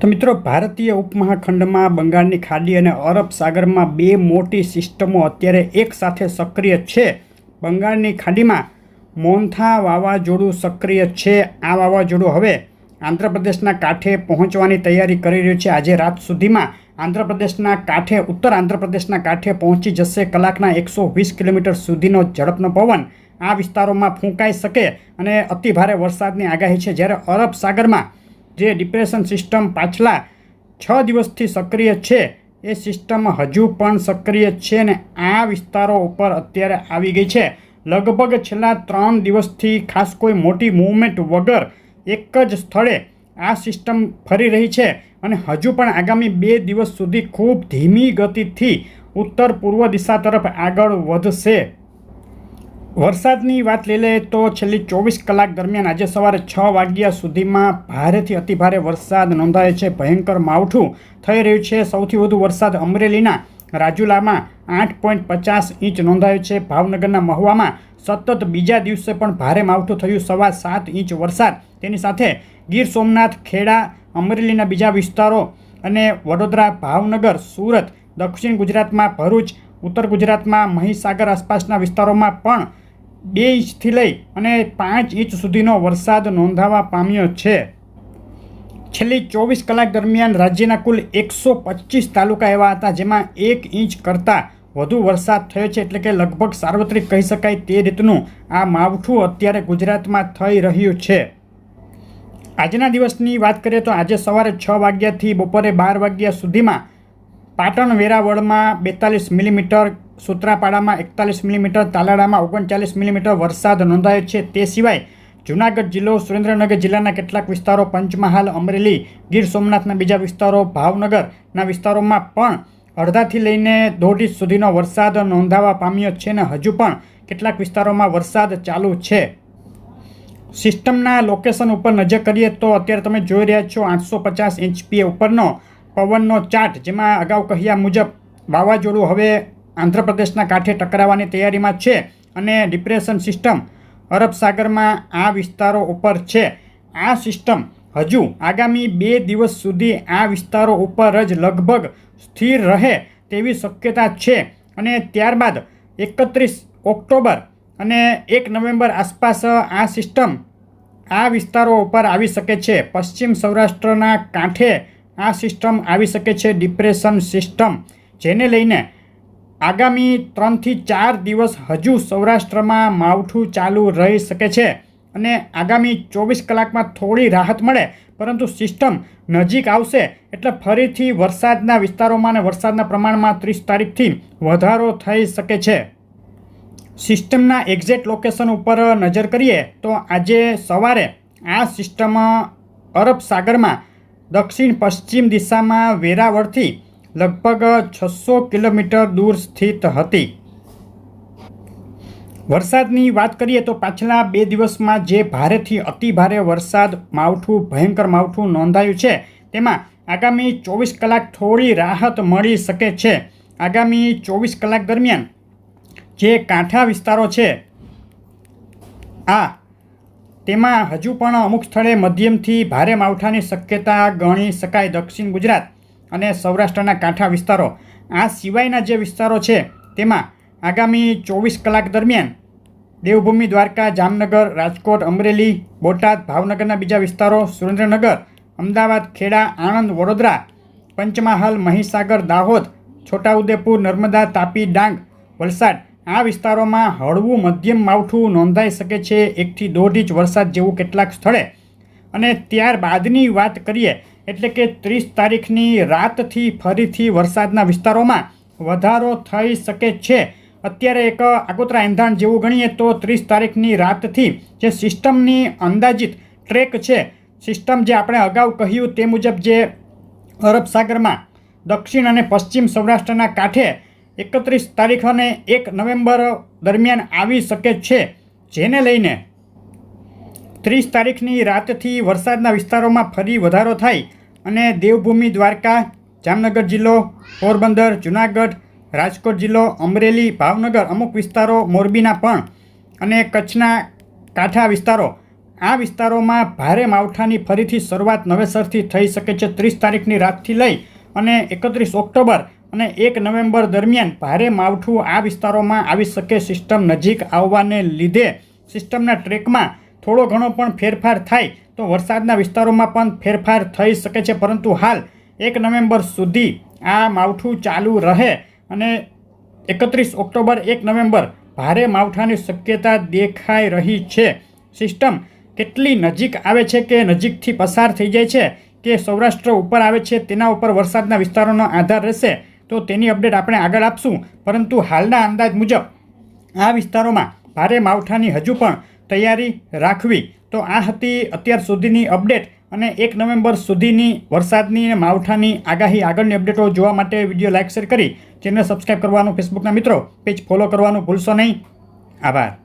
તો મિત્રો, ભારતીય ઉપમહાખંડમાં બંગાળની ખાડી અને અરબ સાગરમાં બે મોટી સિસ્ટમો અત્યારે એક સાથે સક્રિય છે. બંગાળની ખાડીમાં મોન્થા વાવાઝોડું સક્રિય છે. આ વાવાઝોડું હવે આંધ્રપ્રદેશના કાંઠે પહોંચવાની તૈયારી કરી રહ્યું છે. આજે રાત સુધીમાં આંધ્રપ્રદેશના કાંઠે, ઉત્તર આંધ્રપ્રદેશના કાંઠે પહોંચી જશે. કલાકના 120 કિલોમીટર સુધીનો ઝડપનો પવન આ વિસ્તારોમાં ફૂંકાઈ શકે અને અતિભારે વરસાદની આગાહી છે. જ્યારે અરબ સાગરમાં જે ડિપ્રેશન સિસ્ટમ પાછલા 6 દિવસથી સક્રિય છે, એ સિસ્ટમ હજુ પણ સક્રિય છે અને આ વિસ્તારો ઉપર અત્યારે આવી ગઈ છે. લગભગ છેલ્લા 3 દિવસથી ખાસ કોઈ મોટી મૂવમેન્ટ વગર એક જ સ્થળે આ સિસ્ટમ ફરી રહી છે અને હજુ પણ આગામી 2 દિવસ સુધી ખૂબ ધીમી ગતિથી ઉત્તર પૂર્વ દિશા તરફ આગળ વધશે. વરસાદની વાત લઈ લઈએ તો છેલ્લી 24 કલાક દરમિયાન આજે સવારે 6 વાગ્યા સુધીમાં ભારેથી અતિભારે વરસાદ નોંધાયો છે. ભયંકર માવઠું થઈ રહ્યું છે. સૌથી વધુ વરસાદ અમરેલીના રાજુલામાં 8.50 ઇંચ નોંધાયો છે. ભાવનગરના મહુવામાં સતત બીજા દિવસે પણ ભારે માવઠું થયું, 7.25 ઇંચ વરસાદ. તેની સાથે ગીર સોમનાથ, ખેડા, અમરેલીના બીજા વિસ્તારો અને વડોદરા, ભાવનગર, સુરત, દક્ષિણ ગુજરાતમાં ભરૂચ, ઉત્તર ગુજરાતમાં મહીસાગર આસપાસના વિસ્તારોમાં પણ 2 ઇંચથી લઈ અને 5 ઇંચ સુધીનો વરસાદ નોંધાવા પામ્યો છે. છેલ્લી 24 કલાક દરમિયાન રાજ્યના કુલ 125 તાલુકા એવા હતા જેમાં 1 ઇંચ કરતાં વધુ વરસાદ થયો છે. એટલે કે લગભગ સાર્વત્રિક કહી શકાય તે રીતનું આ માવઠું અત્યારે ગુજરાતમાં થઈ રહ્યું છે. આજના દિવસની વાત કરીએ તો આજે સવારે 6 વાગ્યાથી બપોરે 12 વાગ્યા સુધીમાં પાટણ વેરાવળમાં 42 મિલીમીટર, સૂત્રાપાડામાં 41 મિલીમીટર, તાલાળામાં 39 મિલીમીટર વરસાદ નોંધાયો છે. તે સિવાય જૂનાગઢ જિલ્લો, સુરેન્દ્રનગર જિલ્લાના કેટલાક વિસ્તારો, પંચમહાલ, અમરેલી, ગીર સોમનાથના બીજા વિસ્તારો, ભાવનગરના વિસ્તારોમાં પણ અડધાથી લઈને 1.5 ઇંચ સુધીનો વરસાદ નોંધાવા પામ્યો છે અને હજુ પણ કેટલાક વિસ્તારોમાં વરસાદ ચાલુ છે. સિસ્ટમના લોકેશન ઉપર નજર કરીએ તો અત્યારે તમે જોઈ રહ્યા છો 850 HP ઉપરનો પવનનો ચાર્ટ, જેમાં અગાઉ કહ્યા મુજબ વાવાઝોડું હવે આંધ્રપ્રદેશના કાંઠે ટકરાવવાની તૈયારીમાં છે અને ડિપ્રેશન સિસ્ટમ અરબ સાગરમાં આ વિસ્તારો ઉપર છે. આ સિસ્ટમ હજુ આગામી 2 દિવસ સુધી આ વિસ્તારો ઉપર જ લગભગ સ્થિર રહે તેવી શક્યતા છે અને ત્યારબાદ 31 ઓક્ટોબર અને 1 નવેમ્બર આસપાસ આ સિસ્ટમ આ વિસ્તારો ઉપર આવી શકે છે. પશ્ચિમ સૌરાષ્ટ્રના કાંઠે આ સિસ્ટમ આવી શકે છે, ડિપ્રેશન સિસ્ટમ, જેને લઈને આગામી 3 થી 4 દિવસ હજુ સૌરાષ્ટ્રમાં માવઠું ચાલુ રહી શકે છે અને આગામી 24 કલાકમાં થોડી રાહત મળે, પરંતુ સિસ્ટમ નજીક આવશે એટલે ફરીથી વરસાદના વિસ્તારોમાં અને વરસાદના પ્રમાણમાં 30 તારીખથી વધારો થઈ શકે છે. સિસ્ટમના એક્ઝેક્ટ લોકેશન ઉપર નજર કરીએ તો આજે સવારે આ સિસ્ટમ અરબ સાગરમાં દક્ષિણ પશ્ચિમ દિશામાં વેરાવળથી લગભગ 600 કિલોમીટર દૂર સ્થિત હતી. વરસાદની વાત કરીએ તો પાછલા 2 દિવસમાં જે ભારેથી અતિભારે વરસાદ, માવઠું, ભયંકર માવઠું નોંધાયું છે, તેમાં આગામી 24 કલાક થોડી રાહત મળી શકે છે. આગામી 24 કલાક દરમિયાન જે કાંઠા વિસ્તારો છે તેમાં હજુ પણ અમુક સ્થળે મધ્યમથી ભારે માવઠાની શક્યતા ગણી શકાય. દક્ષિણ ગુજરાત અને સૌરાષ્ટ્રના કાંઠા વિસ્તારો, આ સિવાયના જે વિસ્તારો છે તેમાં આગામી 24 કલાક દરમિયાન દેવભૂમિ, દ્વારકા, જામનગર, રાજકોટ, અમરેલી, બોટાદ, ભાવનગરના બીજા વિસ્તારો, સુરેન્દ્રનગર, અમદાવાદ, ખેડા, આણંદ, વડોદરા, પંચમહાલ, મહીસાગર, દાહોદ, છોટાઉદેપુર, નર્મદા, તાપી, ડાંગ, વલસાડ, આ વિસ્તારોમાં હળવું મધ્યમ માવઠું નોંધાઈ શકે છે. 1 થી 1.5 ઇંચ વરસાદ જેવું કેટલાક સ્થળે. અને ત્યારબાદની વાત કરીએ એટલે કે 30 તારીખની રાતથી ફરીથી વરસાદના વિસ્તારોમાં વધારો થઈ શકે છે. અત્યારે એક આગોતરા એંધાણ જેવું ગણીએ તો 30 તારીખની રાતથી જે સિસ્ટમની અંદાજિત ટ્રેક છે, સિસ્ટમ જે આપણે અગાઉ કહ્યું તે મુજબ જે અરબ સાગરમાં દક્ષિણ અને પશ્ચિમ સૌરાષ્ટ્રના કાંઠે 31 તારીખ અને 1 નવેમ્બર દરમિયાન આવી શકે છે, જેને લઈને 30 તારીખની રાતથી વરસાદના વિસ્તારોમાં ફરી વધારો થાય અને દેવભૂમિ, દ્વારકા, જામનગર જિલ્લો, પોરબંદર, જૂનાગઢ, રાજકોટ જિલ્લો, અમરેલી, ભાવનગર, અમુક વિસ્તારો મોરબીના પણ અને કચ્છના કાંઠા વિસ્તારો આ વિસ્તારોમાં ભારે માવઠાની ફરીથી શરૂઆત નવેસરથી થઈ શકે છે. 30 તારીખની રાતથી લઈ અને 31 ઓક્ટોબર અને 1 નવેમ્બર દરમિયાન ભારે માવઠું આ વિસ્તારોમાં આવી શકે. સિસ્ટમ નજીક આવવાને લીધે સિસ્ટમના ટ્રેકમાં થોડો ઘણો પણ ફેરફાર થાય તો વરસાદના વિસ્તારોમાં પણ ફેરફાર થઈ શકે છે, પરંતુ હાલ 1 નવેમ્બર સુધી આ માવઠું ચાલુ રહે અને 31 ઓક્ટોબર 1 નવેમ્બર ભારે માવઠાની શક્યતા દેખાઈ રહી છે. સિસ્ટમ કેટલી નજીક આવે છે કે નજીકથી પસાર થઈ જાય છે કે સૌરાષ્ટ્ર ઉપર આવે છે તેના ઉપર વરસાદના વિસ્તારોનો આધાર રહેશે. તો તેની અપડેટ આપણે આગળ આપશું, પરંતુ હાલના અંદાજ મુજબ આ વિસ્તારોમાં ભારે માવઠાની હજુ પણ તૈયારી રાખવી. તો આ હતી અત્યાર સુધીની અપડેટ અને 1 નવેમ્બર સુધીની વરસાદની અને માવઠાની આગાહી. આગળની અપડેટો જોવા માટે વિડીયો લાઇક શેર કરી ચેનલ સબસ્ક્રાઈબ કરવાનું, ફેસબુકના મિત્રો પેજ ફોલો કરવાનું ભૂલશો નહીં. આભાર.